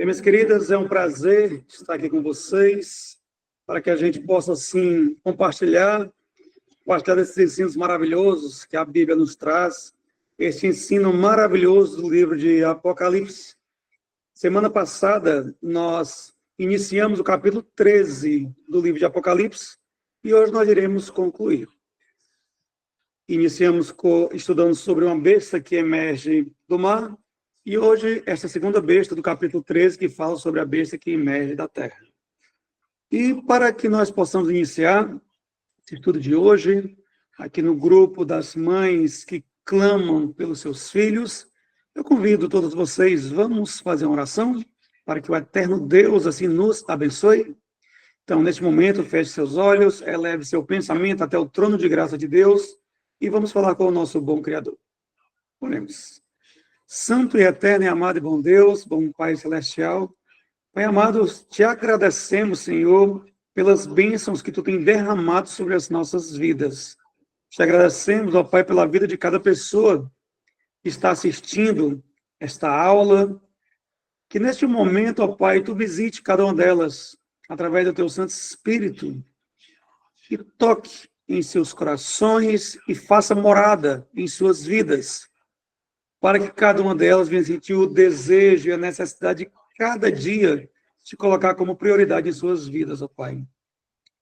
Bem, minhas queridas, é um prazer estar aqui com vocês, para que a gente possa, assim, compartilhar desses ensinos maravilhosos que a Bíblia nos traz, este ensino maravilhoso do livro de Apocalipse. Semana passada, nós iniciamos o capítulo 13 do livro de Apocalipse, e hoje nós iremos concluir. Iniciamos estudando sobre uma besta que emerge do mar, e hoje, esta segunda besta do capítulo 13, que fala sobre a besta que emerge da terra. E para que nós possamos iniciar esse estudo de hoje, aqui no grupo das mães que clamam pelos seus filhos, eu convido todos vocês, vamos fazer uma oração para que o eterno Deus assim nos abençoe. Então, neste momento, feche seus olhos, eleve seu pensamento até o trono de graça de Deus e vamos falar com o nosso bom Criador. Oremos. Santo e eterno e amado e bom Deus, bom Pai Celestial, Pai amado, te agradecemos, Senhor, pelas bênçãos que tu tem derramado sobre as nossas vidas. Te agradecemos, ó Pai, pela vida de cada pessoa que está assistindo esta aula, que neste momento, ó Pai, tu visite cada uma delas através do teu Santo Espírito e toque em seus corações e faça morada em suas vidas, para que cada uma delas venha sentir o desejo e a necessidade de cada dia te colocar como prioridade em suas vidas, ó Pai.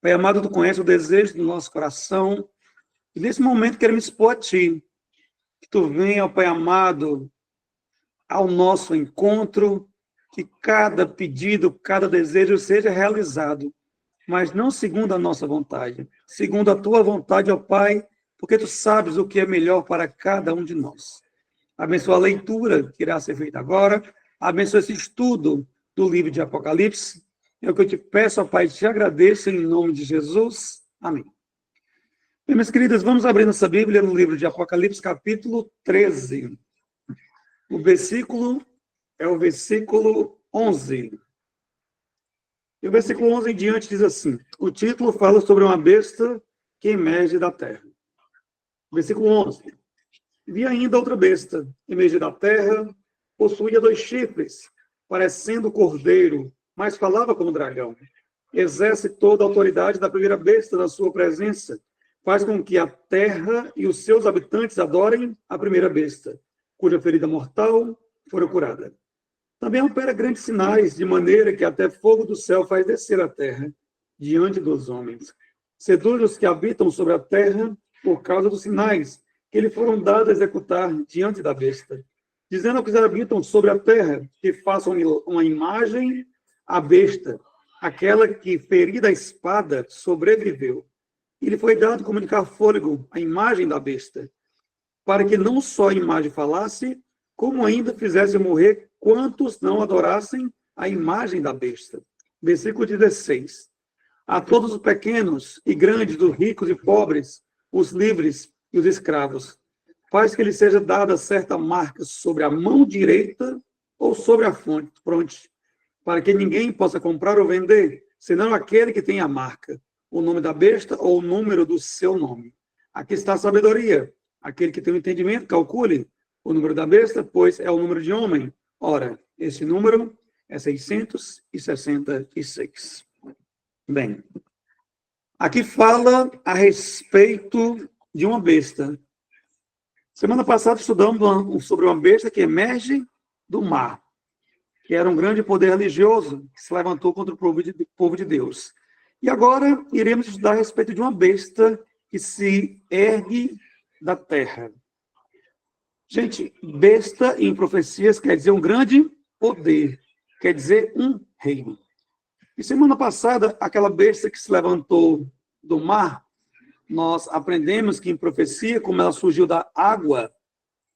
Pai amado, tu conhece o desejo do nosso coração, e nesse momento queremos expor a ti, que tu venha, ó Pai amado, ao nosso encontro, que cada pedido, cada desejo seja realizado, mas não segundo a nossa vontade, segundo a tua vontade, ó Pai, porque tu sabes o que é melhor para cada um de nós. Abençoa a leitura que irá ser feita agora. Abençoa esse estudo do livro de Apocalipse. É o que eu te peço, ó Pai, te agradeço em nome de Jesus. Amém. Bem, minhas queridas, vamos abrir nossa Bíblia no livro de Apocalipse, capítulo 13. O versículo é o versículo 11. E o versículo 11 em diante diz assim: o título fala sobre uma besta que emerge da terra. Versículo 11. Vi ainda outra besta, emergir da terra, possuía 2 chifres, parecendo cordeiro, mas falava como dragão. Exerce toda a autoridade da primeira besta na sua presença, faz com que a terra e os seus habitantes adorem a primeira besta, cuja ferida mortal fora curada. Também opera grandes sinais, de maneira que até fogo do céu faz descer a terra, diante dos homens. Seduz os que habitam sobre a terra por causa dos sinais que lhe foram dados a executar diante da besta, dizendo aos que habitam sobre a terra que façam uma imagem à besta, aquela que, ferida a espada, sobreviveu. E lhe foi dado comunicar fôlego à imagem da besta, para que não só a imagem falasse, como ainda fizesse morrer quantos não adorassem a imagem da besta. Versículo 16. A todos os pequenos e grandes, dos ricos e pobres, os livres e os escravos, faz que lhe seja dada certa marca sobre a mão direita ou sobre a fronte, para que ninguém possa comprar ou vender, senão aquele que tem a marca, o nome da besta ou o número do seu nome. Aqui está a sabedoria. Aquele que tem o entendimento, calcule o número da besta, pois é o número de homem. Ora, esse número é 666. Bem, aqui fala a respeito de uma besta. Semana passada estudamos sobre uma besta que emerge do mar, que era um grande poder religioso que se levantou contra o povo de Deus. E agora iremos estudar a respeito de uma besta que se ergue da terra. Gente, besta em profecias quer dizer um grande poder, quer dizer um reino. E semana passada, aquela besta que se levantou do mar, nós aprendemos que em profecia, como ela surgiu da água,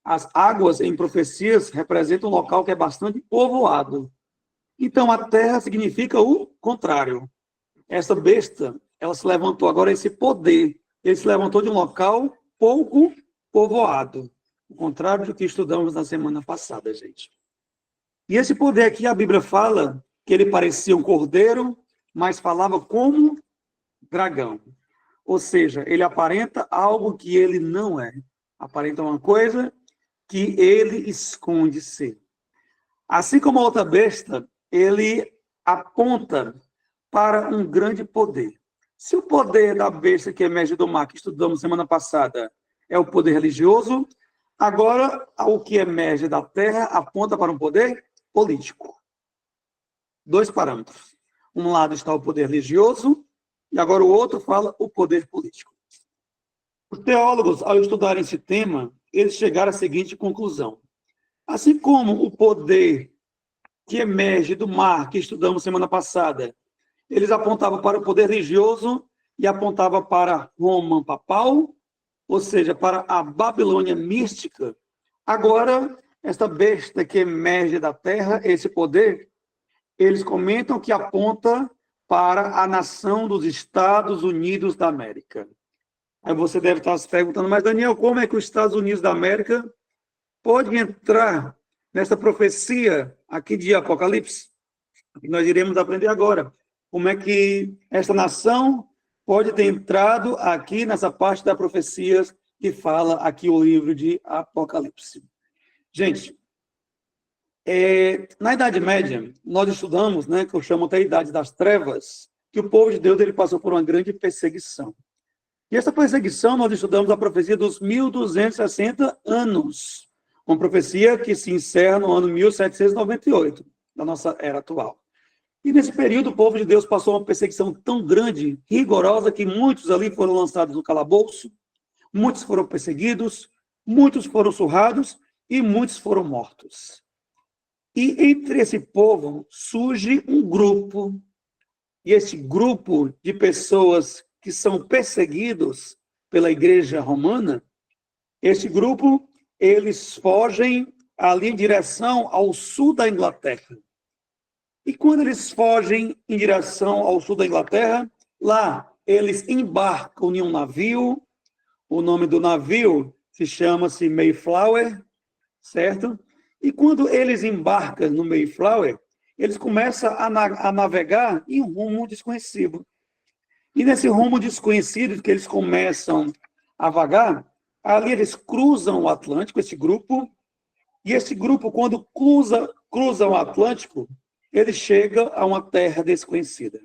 as águas em profecias representam um local que é bastante povoado. Então, a terra significa o contrário. Essa besta, ela se levantou agora, esse poder, ele se levantou de um local pouco povoado. O contrário do que estudamos na semana passada, gente. E esse poder aqui, a Bíblia fala que ele parecia um cordeiro, mas falava como dragão. Ou seja, ele aparenta algo que ele não é. Aparenta uma coisa que ele esconde ser. Assim como a outra besta, ele aponta para um grande poder. Se o poder da besta que emerge do mar, que estudamos semana passada, é o poder religioso, agora o que emerge da terra aponta para um poder político. Dois parâmetros. Um lado está o poder religioso, e agora o outro fala o poder político. Os teólogos, ao estudarem esse tema, eles chegaram à seguinte conclusão. Assim como o poder que emerge do mar, que estudamos semana passada, eles apontavam para o poder religioso e apontavam para Roma papal, ou seja, para a Babilônia mística. Agora, esta besta que emerge da terra, esse poder, eles comentam que aponta para a nação dos Estados Unidos da América. Aí você deve estar se perguntando, mas Daniel, como é que os Estados Unidos da América pode entrar nessa profecia aqui de Apocalipse? Que nós iremos aprender agora. Como é que esta nação pode ter entrado aqui nessa parte da profecia que fala aqui o livro de Apocalipse. Gente, na Idade Média, nós estudamos, que eu chamo até a Idade das Trevas, que o povo de Deus ele passou por uma grande perseguição. E essa perseguição, nós estudamos a profecia dos 1260 anos, uma profecia que se encerra no ano 1798, da nossa era atual. E nesse período, o povo de Deus passou uma perseguição tão grande, rigorosa, que muitos ali foram lançados no calabouço, muitos foram perseguidos, muitos foram surrados e muitos foram mortos. E entre esse povo surge um grupo, e esse grupo de pessoas que são perseguidos pela igreja romana, esse grupo, eles fogem ali em direção ao sul da Inglaterra. E quando eles fogem em direção ao sul da Inglaterra, lá eles embarcam em um navio, o nome do navio se chama-se Mayflower, certo? E quando eles embarcam no Mayflower, eles começam a navegar em um rumo desconhecido. E nesse rumo desconhecido que eles começam a vagar, ali eles cruzam o Atlântico, esse grupo, e esse grupo, quando cruza o Atlântico, ele chega a uma terra desconhecida.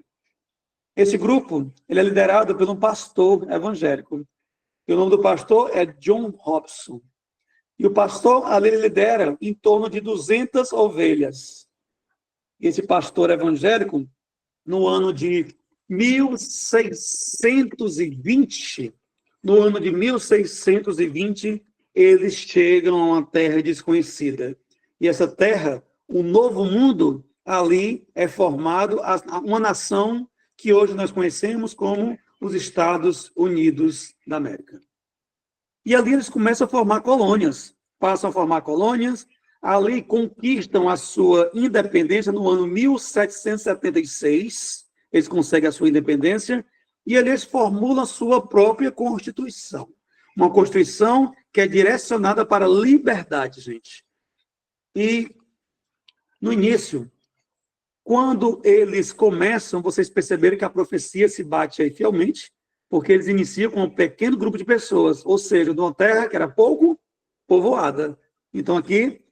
Esse grupo ele é liderado por um pastor evangélico. E o nome do pastor é John Hobson. E o pastor ali lidera em torno de 200 ovelhas. E esse pastor evangélico, no ano de 1620, eles chegam a uma terra desconhecida. E essa terra, o novo mundo, ali é formado uma nação que hoje nós conhecemos como os Estados Unidos da América. E ali eles começam a formar colônias, passam a formar colônias, ali conquistam a sua independência no ano 1776, eles conseguem a sua independência, e eles formulam a sua própria Constituição. Uma Constituição que é direcionada para a liberdade, gente. E, no início, quando eles começam, vocês perceberam que a profecia se bate aí fielmente, porque eles iniciam com um pequeno grupo de pessoas, ou seja, de uma terra que era pouco povoada. Então, aqui,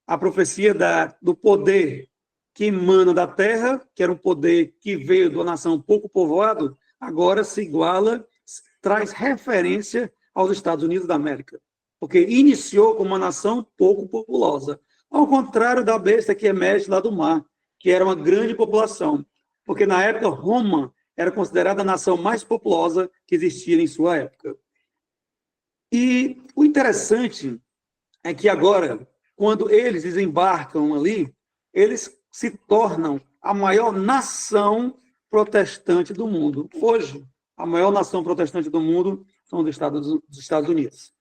a profecia do poder que emana da terra, que era um poder que veio de uma nação pouco povoada, agora se iguala, traz referência aos Estados Unidos da América, porque iniciou como uma nação pouco populosa, ao contrário da besta que emerge lá do mar, que era uma grande população, porque na época Roma era considerada a nação mais populosa que existia em sua época. E o interessante é que agora, quando eles desembarcam ali, eles se tornam a maior nação protestante do mundo. Hoje, a maior nação protestante do mundo são os Estados Unidos.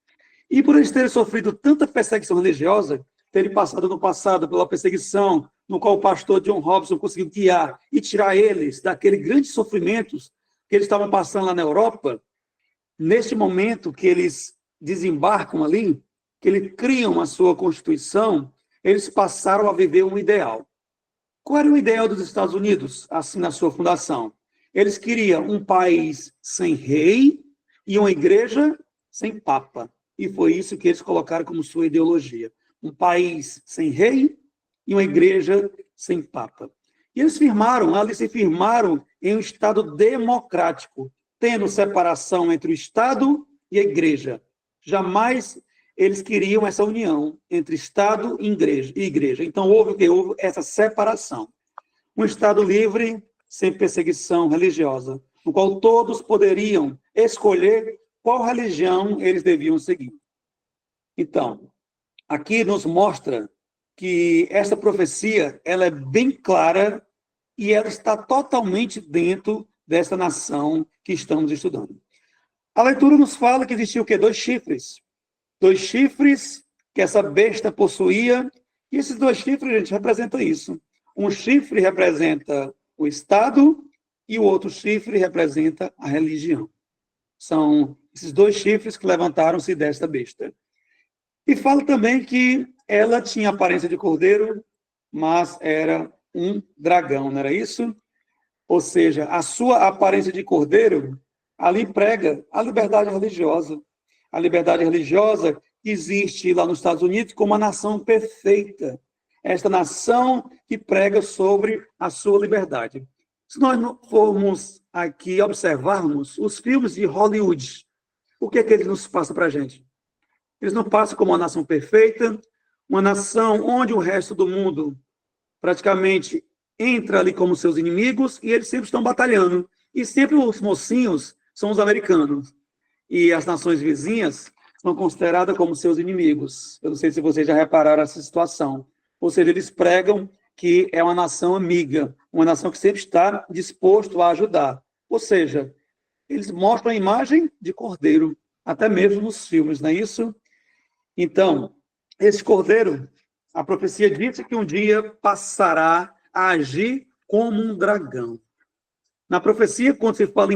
E por eles terem sofrido tanta perseguição religiosa, terem passado no passado pela perseguição, no qual o pastor John Hobson conseguiu guiar e tirar eles daqueles grandes sofrimentos que eles estavam passando lá na Europa, neste momento que eles desembarcam ali, que eles criam a sua Constituição, eles passaram a viver um ideal. Qual era o ideal dos Estados Unidos, assim, na sua fundação? Eles queriam um país sem rei e uma igreja sem papa. E foi isso que eles colocaram como sua ideologia. Um país sem rei e uma igreja sem papa. E eles ali se firmaram em um Estado democrático, tendo separação entre o Estado e a igreja. Jamais eles queriam essa união entre Estado e igreja. Então, houve essa separação. Um Estado livre, sem perseguição religiosa, no qual todos poderiam escolher qual religião eles deviam seguir. Então, aqui nos mostra que essa profecia ela é bem clara e ela está totalmente dentro dessa nação que estamos estudando. A leitura nos fala que existia o quê? 2 chifres. 2 chifres que essa besta possuía, e esses 2 chifres, gente, representam isso. Um chifre representa o Estado e o outro chifre representa a religião. São esses 2 chifres que levantaram-se desta besta. E fala também que ela tinha aparência de cordeiro, mas era um dragão, não era isso? Ou seja, a sua aparência de cordeiro ali prega a liberdade religiosa. A liberdade religiosa existe lá nos Estados Unidos como a nação perfeita. Esta nação que prega sobre a sua liberdade. Se nós formos aqui observarmos os filmes de Hollywood, o que é que eles nos passam para a gente? Eles não passam como uma nação perfeita, uma nação onde o resto do mundo praticamente entra ali como seus inimigos e eles sempre estão batalhando. E sempre os mocinhos são os americanos. E as nações vizinhas são consideradas como seus inimigos. Eu não sei se vocês já repararam essa situação. Ou seja, eles pregam que é uma nação amiga, uma nação que sempre está disposto a ajudar. Ou seja, eles mostram a imagem de cordeiro, até mesmo nos filmes, não é isso? Então, esse cordeiro, a profecia disse que um dia passará a agir como um dragão. Na profecia, quando se fala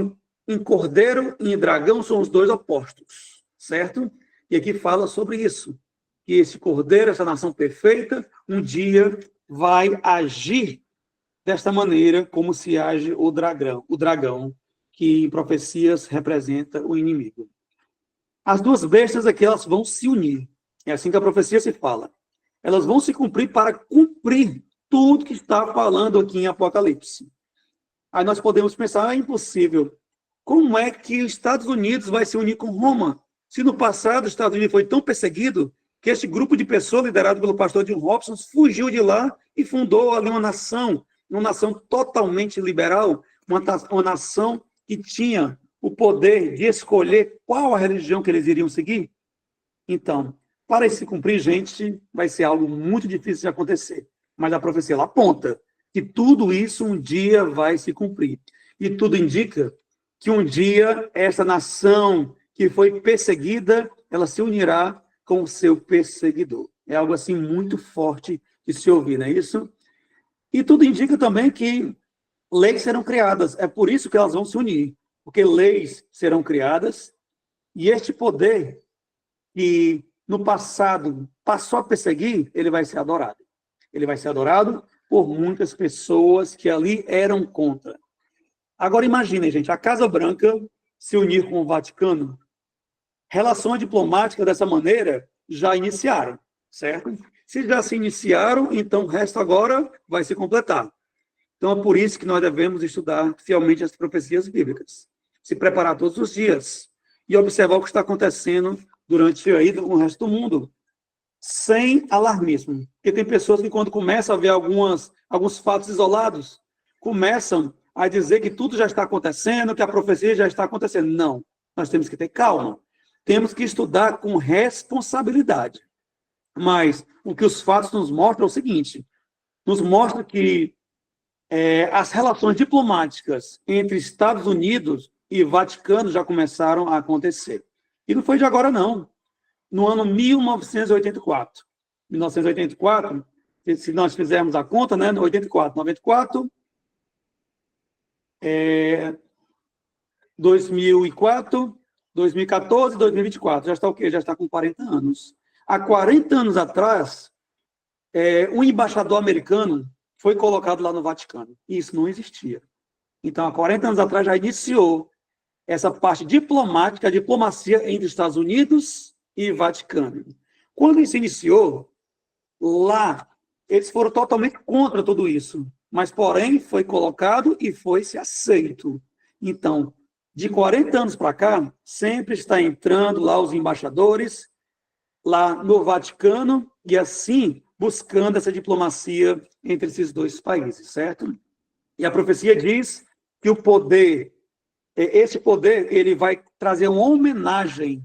em cordeiro e em dragão, são os 2 opostos, certo? E aqui fala sobre isso, que esse cordeiro, essa nação perfeita, um dia vai agir desta maneira como se age o dragão, que em profecias representa o inimigo. As 2 bestas aqui, elas vão se unir. É assim que a profecia se fala. Elas vão se cumprir para cumprir tudo que está falando aqui em Apocalipse. Aí nós podemos pensar, é impossível. Como é que os Estados Unidos vai se unir com Roma? Se no passado os Estados Unidos foi tão perseguido que este grupo de pessoas, liderado pelo pastor John Hobson, fugiu de lá e fundou ali uma nação totalmente liberal, uma nação que tinha o poder de escolher qual a religião que eles iriam seguir. Então, para se cumprir, gente, vai ser algo muito difícil de acontecer. Mas a profecia ela aponta que tudo isso um dia vai se cumprir. E tudo indica que um dia essa nação que foi perseguida, ela se unirá com o seu perseguidor. É algo assim muito forte de se ouvir, não é isso? E tudo indica também que leis serão criadas. É por isso que elas vão se unir. Porque leis serão criadas e este poder que no passado passou a perseguir, ele vai ser adorado. Ele vai ser adorado por muitas pessoas que ali eram contra. Agora imaginem, gente, a Casa Branca se unir com o Vaticano. Relações diplomáticas dessa maneira já iniciaram, certo? Se já se iniciaram, então o resto agora vai se completar. Então é por isso que nós devemos estudar fielmente as profecias bíblicas. Se preparar todos os dias e observar o que está acontecendo durante aí o resto do mundo, sem alarmismo. Porque tem pessoas que quando começam a ver alguns fatos isolados, começam a dizer que tudo já está acontecendo, que a profecia já está acontecendo. Não, nós temos que ter calma. Temos que estudar com responsabilidade. Mas o que os fatos nos mostram é o seguinte, nos mostra que as relações diplomáticas entre Estados Unidos e Vaticano já começaram a acontecer. E não foi de agora, não. No ano 1984. 1984, se nós fizermos a conta, né, 94, 2004, 2014, 2024. Já está o quê? Já está com 40 anos. Há 40 anos atrás, um embaixador americano foi colocado lá no Vaticano. E isso não existia. Então, há 40 anos atrás, já iniciou essa parte diplomática, a diplomacia entre Estados Unidos e Vaticano. Quando isso iniciou, lá, eles foram totalmente contra tudo isso. mas porém foi colocado e foi-se aceito. Então, de 40 anos para cá, sempre está entrando lá os embaixadores, lá no Vaticano, e assim buscando essa diplomacia entre esses dois países, certo? E a profecia diz que o poder, esse poder, ele vai trazer uma homenagem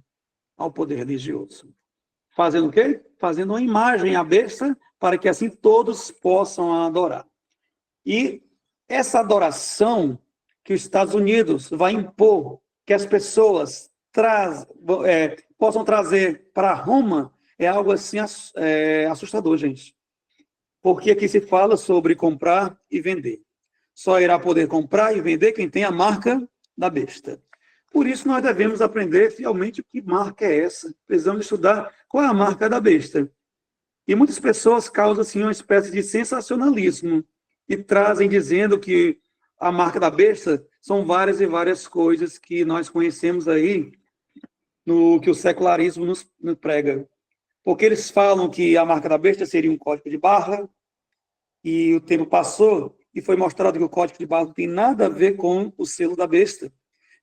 ao poder religioso. Fazendo o quê? Fazendo uma imagem à besta, para que assim todos possam adorar. E essa adoração que os Estados Unidos vai impor, que as pessoas possam trazer para Roma, é algo assim assustador, gente. Porque aqui se fala sobre comprar e vender. Só irá poder comprar e vender quem tem a marca da besta. Por isso, nós devemos aprender fielmente o que marca é essa. Precisamos estudar qual é a marca da besta. E muitas pessoas causam assim, uma espécie de sensacionalismo e trazem dizendo que a marca da besta são várias e várias coisas que nós conhecemos aí no que o secularismo nos prega. Porque eles falam que a marca da besta seria um código de barra, e o tempo passou e foi mostrado que o código de barra não tem nada a ver com o selo da besta.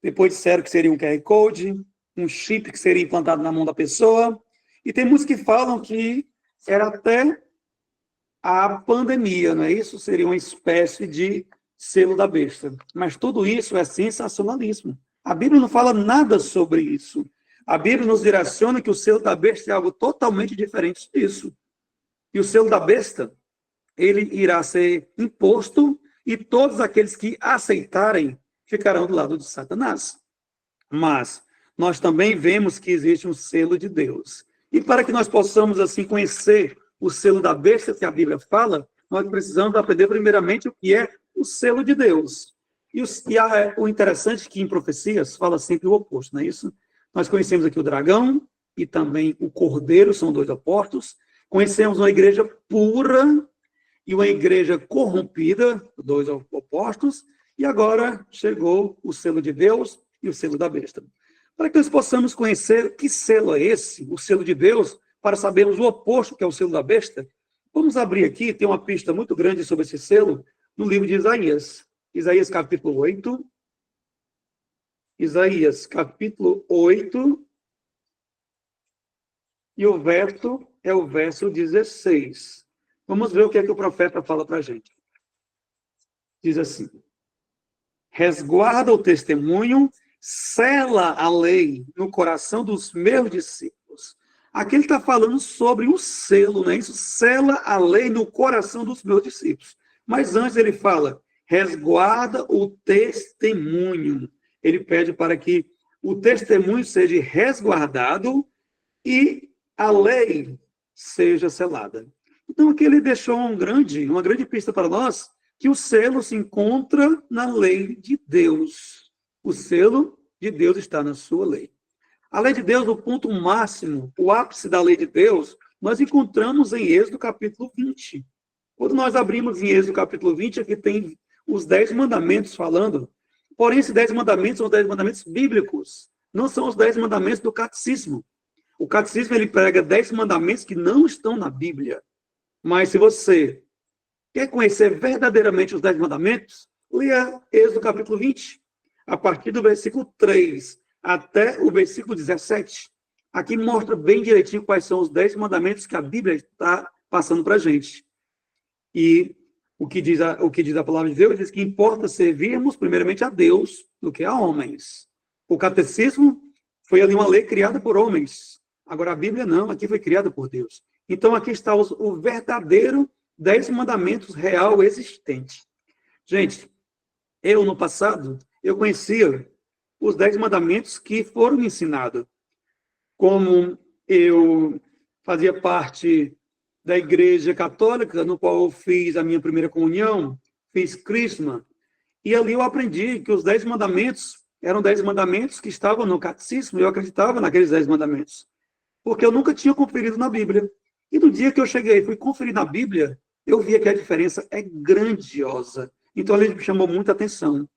Depois disseram que seria um QR Code, um chip que seria implantado na mão da pessoa, e tem muitos que falam que era até a pandemia, não é isso? Seria uma espécie de selo da besta. Mas tudo isso é sensacionalismo. A Bíblia não fala nada sobre isso. A Bíblia nos direciona que o selo da besta é algo totalmente diferente disso. E o selo da besta, ele irá ser imposto e todos aqueles que aceitarem ficarão do lado de Satanás. Mas nós também vemos que existe um selo de Deus. E para que nós possamos, assim, conhecer o selo da besta que a Bíblia fala, nós precisamos aprender primeiramente o que é o selo de Deus. O interessante é que em profecias fala sempre o oposto, não é isso? Nós conhecemos aqui o dragão e também o cordeiro, são dois opostos. Conhecemos uma igreja pura e uma igreja corrompida, dois opostos. E agora chegou o selo de Deus e o selo da besta. Para que nós possamos conhecer que selo é esse, o selo de Deus, para sabermos o oposto, que é o selo da besta, vamos abrir aqui, tem uma pista muito grande sobre esse selo, no livro de Isaías. Isaías capítulo 8. Isaías capítulo 8. E o verso é o verso 16. Vamos ver o que é que o profeta fala para a gente. Diz assim: resguarda o testemunho, sela a lei no coração dos meus discípulos. Aqui ele está falando sobre o selo, não é isso? Sela a lei no coração dos meus discípulos. Mas antes ele fala, resguarda o testemunho. Ele pede para que o testemunho seja resguardado e a lei seja selada. Então aqui ele deixou uma grande pista para nós, que o selo se encontra na lei de Deus. O selo de Deus está na sua lei. A lei de Deus, o ponto máximo, o ápice da lei de Deus, nós encontramos em Êxodo capítulo 20. Quando nós abrimos em Êxodo capítulo 20, aqui tem os 10 mandamentos falando. Porém, esses 10 mandamentos são os 10 mandamentos bíblicos. Não são os 10 mandamentos do catecismo. O catecismo, ele prega 10 mandamentos que não estão na Bíblia. Mas se você quer conhecer verdadeiramente os 10 mandamentos, leia Êxodo capítulo 20, a partir do versículo 3 até o versículo 17. Aqui mostra bem direitinho quais são os 10 mandamentos que a Bíblia está passando para a gente. E o que diz a palavra de Deus diz que importa servirmos primeiramente a Deus do que a homens. O catecismo foi ali uma lei criada por homens. Agora a Bíblia não, aqui foi criada por Deus. Então aqui está o verdadeiro 10 mandamentos real existente. Gente, no passado, eu conhecia os 10 mandamentos que foram me ensinados. Como eu fazia parte da Igreja Católica, no qual eu fiz a minha primeira comunhão, fiz crisma, e ali eu aprendi que os 10 mandamentos eram 10 mandamentos que estavam no catecismo, e eu acreditava naqueles 10 mandamentos, porque eu nunca tinha conferido na Bíblia. E no dia que eu cheguei e fui conferir na Bíblia, eu via que a diferença é grandiosa. Então, ele me chamou muita atenção.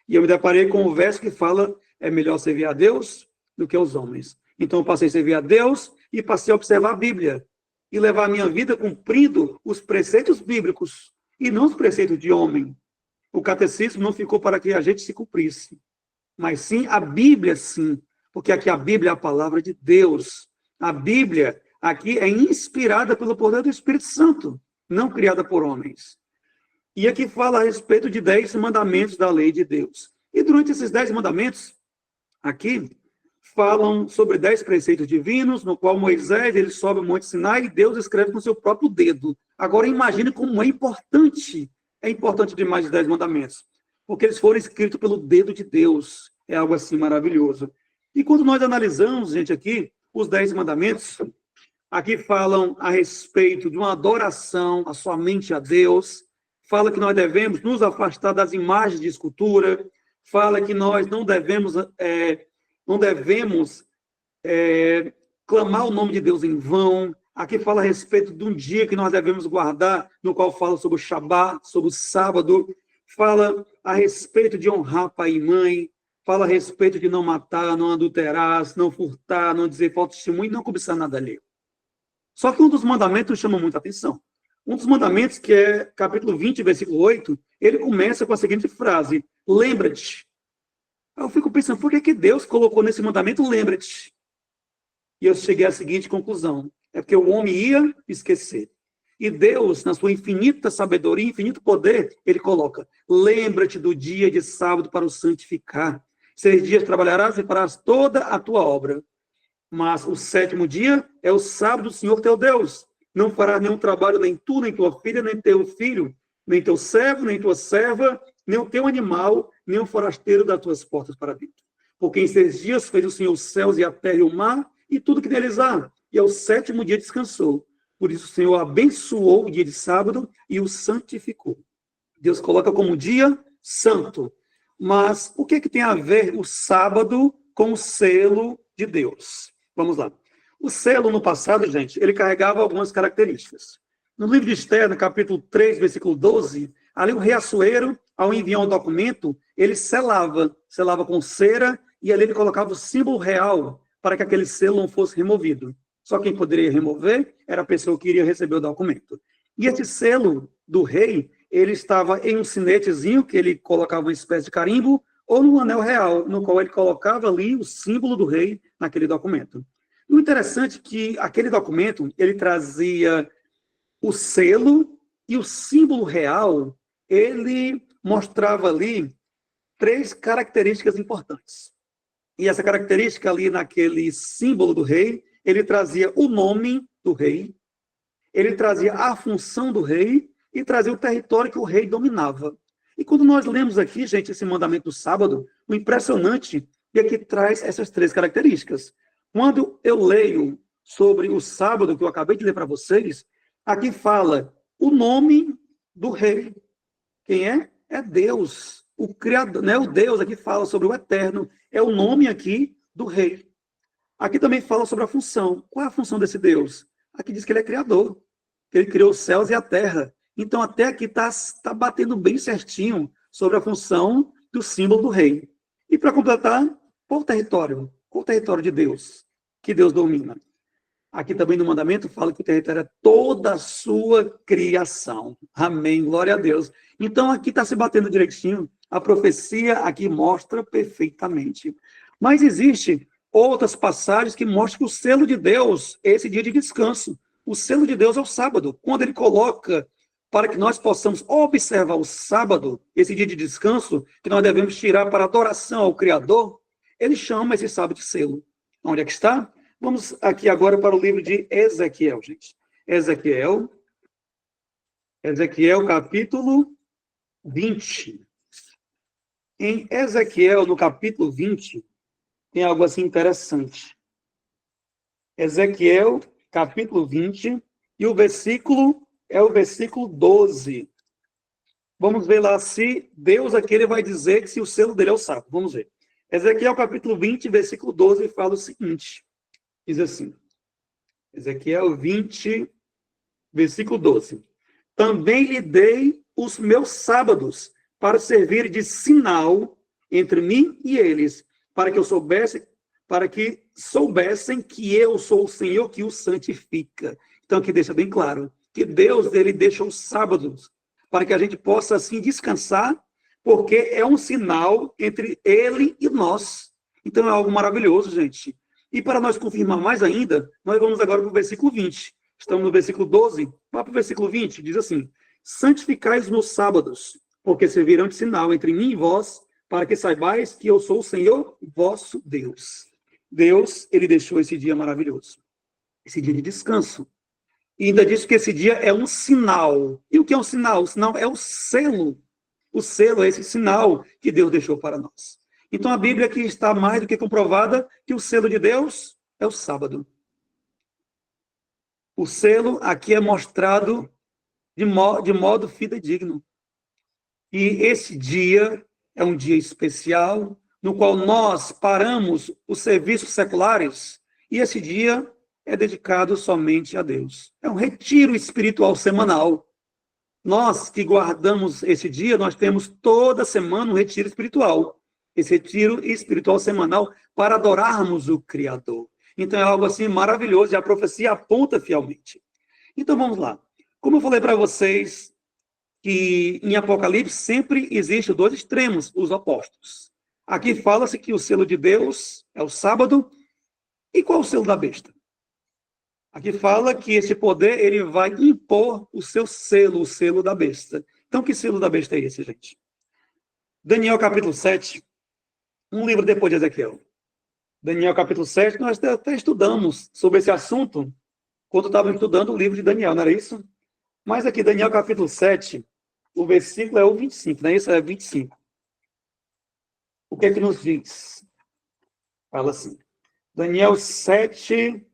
E eu me deparei com o verso que fala, é melhor servir a Deus do que aos homens. Então, eu passei a servir a Deus e passei a observar a Bíblia. E levar a minha vida cumprindo os preceitos bíblicos. e não os preceitos de homem. O catecismo não ficou para que a gente se cumprisse, mas sim a Bíblia, sim, porque aqui a Bíblia é a palavra de Deus. A Bíblia aqui é inspirada pelo poder do Espírito Santo, não criada por homens. E aqui fala a respeito de 10 mandamentos da lei de Deus. E durante esses 10 mandamentos, aqui, falam sobre 10 preceitos divinos, no qual Moisés ele sobe o Monte Sinai e Deus escreve com seu próprio dedo. Agora, imagine como é importante demais os 10 mandamentos, porque eles foram escritos pelo dedo de Deus. É algo assim maravilhoso. E quando nós analisamos, gente, aqui, os 10 mandamentos, aqui falam a respeito de uma adoração somente a Deus, fala que nós devemos nos afastar das imagens de escultura, fala que nós não devemos clamar o nome de Deus em vão. Aqui fala a respeito de um dia que nós devemos guardar, no qual fala sobre o Shabat, sobre o sábado, fala a respeito de honrar pai e mãe, fala a respeito de não matar, não adulterar, não furtar, não dizer falso testemunho e não cobiçar nada alheio. Só que um dos mandamentos chama muita atenção. Um dos mandamentos, que é capítulo 20, versículo 8, ele começa com a seguinte frase: lembra-te. Eu fico pensando, por que Deus colocou nesse mandamento lembra-te? E eu cheguei à seguinte conclusão: é porque o homem ia esquecer. E Deus, na sua infinita sabedoria, infinito poder, ele coloca: lembra-te do dia de sábado para o santificar. 6 dias trabalharás e farás toda a tua obra. Mas o 7º dia é o sábado do Senhor teu Deus. Não farás nenhum trabalho, nem tu, nem tua filha, nem teu filho, nem teu servo, nem tua serva, nem o teu animal, nem o forasteiro das tuas portas para dentro. Porque em 6 dias fez o Senhor os céus e a terra e o mar, e tudo que neles há. E ao 7º dia descansou. Por isso o Senhor abençoou o dia de sábado e o santificou. Deus coloca como dia santo. Mas o que tem a ver o sábado com o selo de Deus? Vamos lá. O selo, no passado, gente, ele carregava algumas características. No livro de Esther, no capítulo 3, versículo 12, ali o rei Assuero, ao enviar um documento, ele selava com cera, e ali ele colocava o símbolo real para que aquele selo não fosse removido. Só quem poderia remover era a pessoa que iria receber o documento. E esse selo do rei, ele estava em um sinetezinho, que ele colocava uma espécie de carimbo, ou no anel real, no qual ele colocava ali o símbolo do rei naquele documento. E o interessante é que aquele documento, ele trazia o selo e o símbolo real, ele mostrava ali 3 características importantes. E essa característica ali naquele símbolo do rei, ele trazia o nome do rei, ele trazia a função do rei e trazia o território que o rei dominava. E quando nós lemos aqui, gente, esse mandamento do sábado, o impressionante é que traz essas 3 características. Quando eu leio sobre o sábado, que eu acabei de ler para vocês, aqui fala o nome do rei. Quem é? É Deus, o Criador, né? O Deus aqui fala sobre o eterno, é o nome aqui do rei. Aqui também fala sobre a função. Qual é a função desse Deus? Aqui diz que ele é criador, que ele criou os céus e a terra. Então, até aqui está batendo bem certinho sobre a função do símbolo do rei. E para completar, qual o território de Deus, que Deus domina? Aqui também no mandamento fala que o território é toda a sua criação. Amém, glória a Deus. Então, aqui está se batendo direitinho. A profecia aqui mostra perfeitamente. Mas existe outras passagens que mostram que o selo de Deus é esse dia de descanso. O selo de Deus é o sábado. Quando ele coloca para que nós possamos observar o sábado, esse dia de descanso, que nós devemos tirar para adoração ao Criador, ele chama esse sábado de selo. Onde é que está? Vamos aqui agora para o livro de Ezequiel, gente. Ezequiel, capítulo 20. Em Ezequiel, no capítulo 20, tem algo assim interessante. Ezequiel, capítulo 20, e o versículo é o versículo 12. Vamos ver lá se Deus aqui ele vai dizer que se o selo dele é o sábado. Vamos ver. Ezequiel, capítulo 20, versículo 12, fala o seguinte. Diz assim. Ezequiel 20, versículo 12. Também lhe dei os meus sábados para servir de sinal entre mim e eles, para que soubessem que eu sou o Senhor que os santifica. Então aqui deixa bem claro que Deus ele deixa os sábados para que a gente possa, assim, descansar, porque é um sinal entre ele e nós. Então, é algo maravilhoso, gente. E para nós confirmar mais ainda, nós vamos agora para o versículo 20. Estamos no versículo 12, vá para o versículo 20, diz assim: santificai os meus sábados, porque servirão de sinal entre mim e vós, para que saibais que eu sou o Senhor, vosso Deus. Deus, ele deixou esse dia maravilhoso, esse dia de descanso. E ainda diz que esse dia é um sinal. E o que é um sinal? O sinal é o selo. O selo é esse sinal que Deus deixou para nós. Então a Bíblia aqui está mais do que comprovada que o selo de Deus é o sábado. O selo aqui é mostrado de modo fidedigno. E esse dia é um dia especial, no qual nós paramos os serviços seculares, e esse dia é dedicado somente a Deus. É um retiro espiritual semanal. Nós que guardamos esse dia, nós temos toda semana um retiro espiritual. Esse retiro espiritual semanal para adorarmos o Criador. Então é algo assim maravilhoso, e a profecia aponta fielmente. Então vamos lá. Como eu falei para vocês, que em Apocalipse sempre existem dois extremos, os opostos. Aqui fala-se que o selo de Deus é o sábado. E qual é o selo da besta? Aqui fala que esse poder ele vai impor o seu selo, o selo da besta. Então, que selo da besta é esse, gente? Daniel capítulo 7, um livro depois de Ezequiel. Daniel capítulo 7, nós até estudamos sobre esse assunto quando estávamos estudando o livro de Daniel, não era isso? Mas aqui, Daniel capítulo 7, o versículo é o 25, não é isso? É 25. O que é que nos diz? Fala assim, Daniel 7,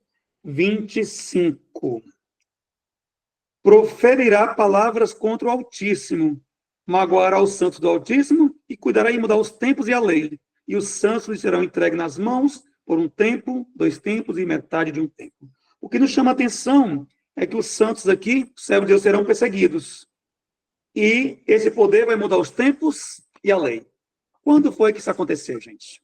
25. Proferirá palavras contra o Altíssimo, magoará os santos do Altíssimo e cuidará em mudar os tempos e a lei. E os santos lhe serão entregues nas mãos por um tempo, 2 tempos e metade de um tempo. O que nos chama a atenção é que os santos aqui, servos de Deus, serão perseguidos. E esse poder vai mudar os tempos e a lei. Quando foi que isso aconteceu, gente?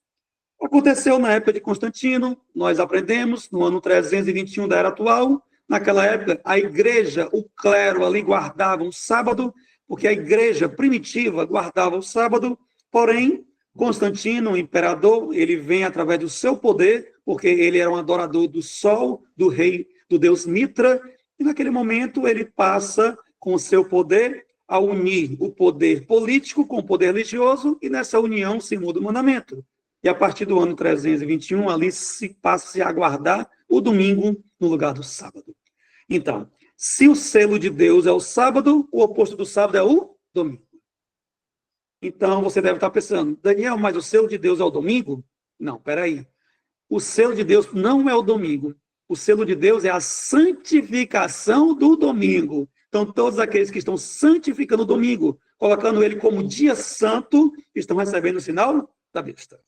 Aconteceu na época de Constantino, nós aprendemos, no ano 321 da era atual. Naquela época, a igreja, o clero ali guardava um sábado, porque a igreja primitiva guardava o sábado, porém, Constantino, o imperador, ele vem através do seu poder, porque ele era um adorador do sol, do rei, do deus Mitra, e naquele momento ele passa, com o seu poder, a unir o poder político com o poder religioso, e nessa união se muda o mandamento. E a partir do ano 321, ali se passa a guardar o domingo no lugar do sábado. Então, se o selo de Deus é o sábado, o oposto do sábado é o domingo. Então, você deve estar pensando, Daniel, mas o selo de Deus é o domingo? Não, peraí. O selo de Deus não é o domingo. O selo de Deus é a santificação do domingo. Então, todos aqueles que estão santificando o domingo, colocando ele como dia santo, estão recebendo o sinal da besta.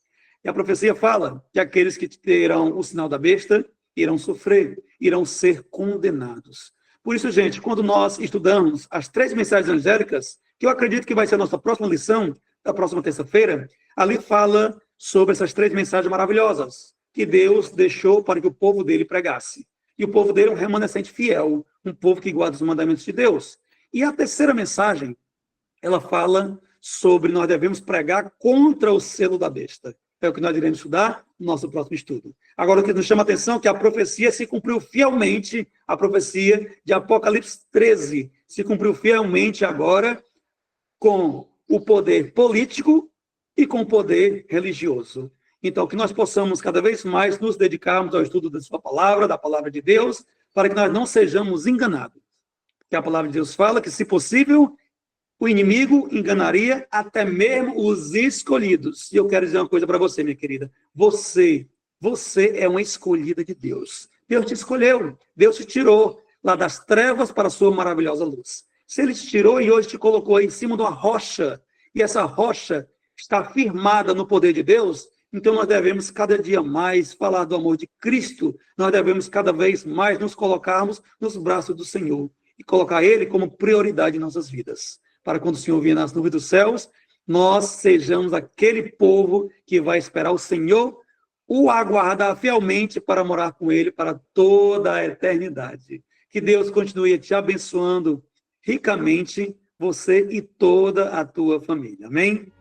E a profecia fala que aqueles que terão o sinal da besta irão sofrer, irão ser condenados. Por isso, gente, quando nós estudamos as 3 mensagens angélicas, que eu acredito que vai ser a nossa próxima lição, da próxima terça-feira, ali fala sobre essas 3 mensagens maravilhosas que Deus deixou para que o povo dele pregasse. E o povo dele é um remanescente fiel, um povo que guarda os mandamentos de Deus. E a terceira mensagem, ela fala sobre nós devemos pregar contra o selo da besta. É o que nós iremos estudar no nosso próximo estudo. Agora, o que nos chama a atenção é que a profecia se cumpriu fielmente, a profecia de Apocalipse 13 se cumpriu fielmente agora com o poder político e com o poder religioso. Então, que nós possamos cada vez mais nos dedicarmos ao estudo da sua palavra, da palavra de Deus, para que nós não sejamos enganados. Porque a palavra de Deus fala que, se possível, o inimigo enganaria até mesmo os escolhidos. E eu quero dizer uma coisa para você, minha querida. Você é uma escolhida de Deus. Deus te escolheu, Deus te tirou lá das trevas para a sua maravilhosa luz. Se ele te tirou e hoje te colocou em cima de uma rocha, e essa rocha está firmada no poder de Deus, então nós devemos cada dia mais falar do amor de Cristo, nós devemos cada vez mais nos colocarmos nos braços do Senhor e colocar Ele como prioridade em nossas vidas. Para quando o Senhor vier nas nuvens dos céus, nós sejamos aquele povo que vai esperar o Senhor, o aguardar fielmente para morar com Ele para toda a eternidade. Que Deus continue te abençoando ricamente você e toda a tua família. Amém?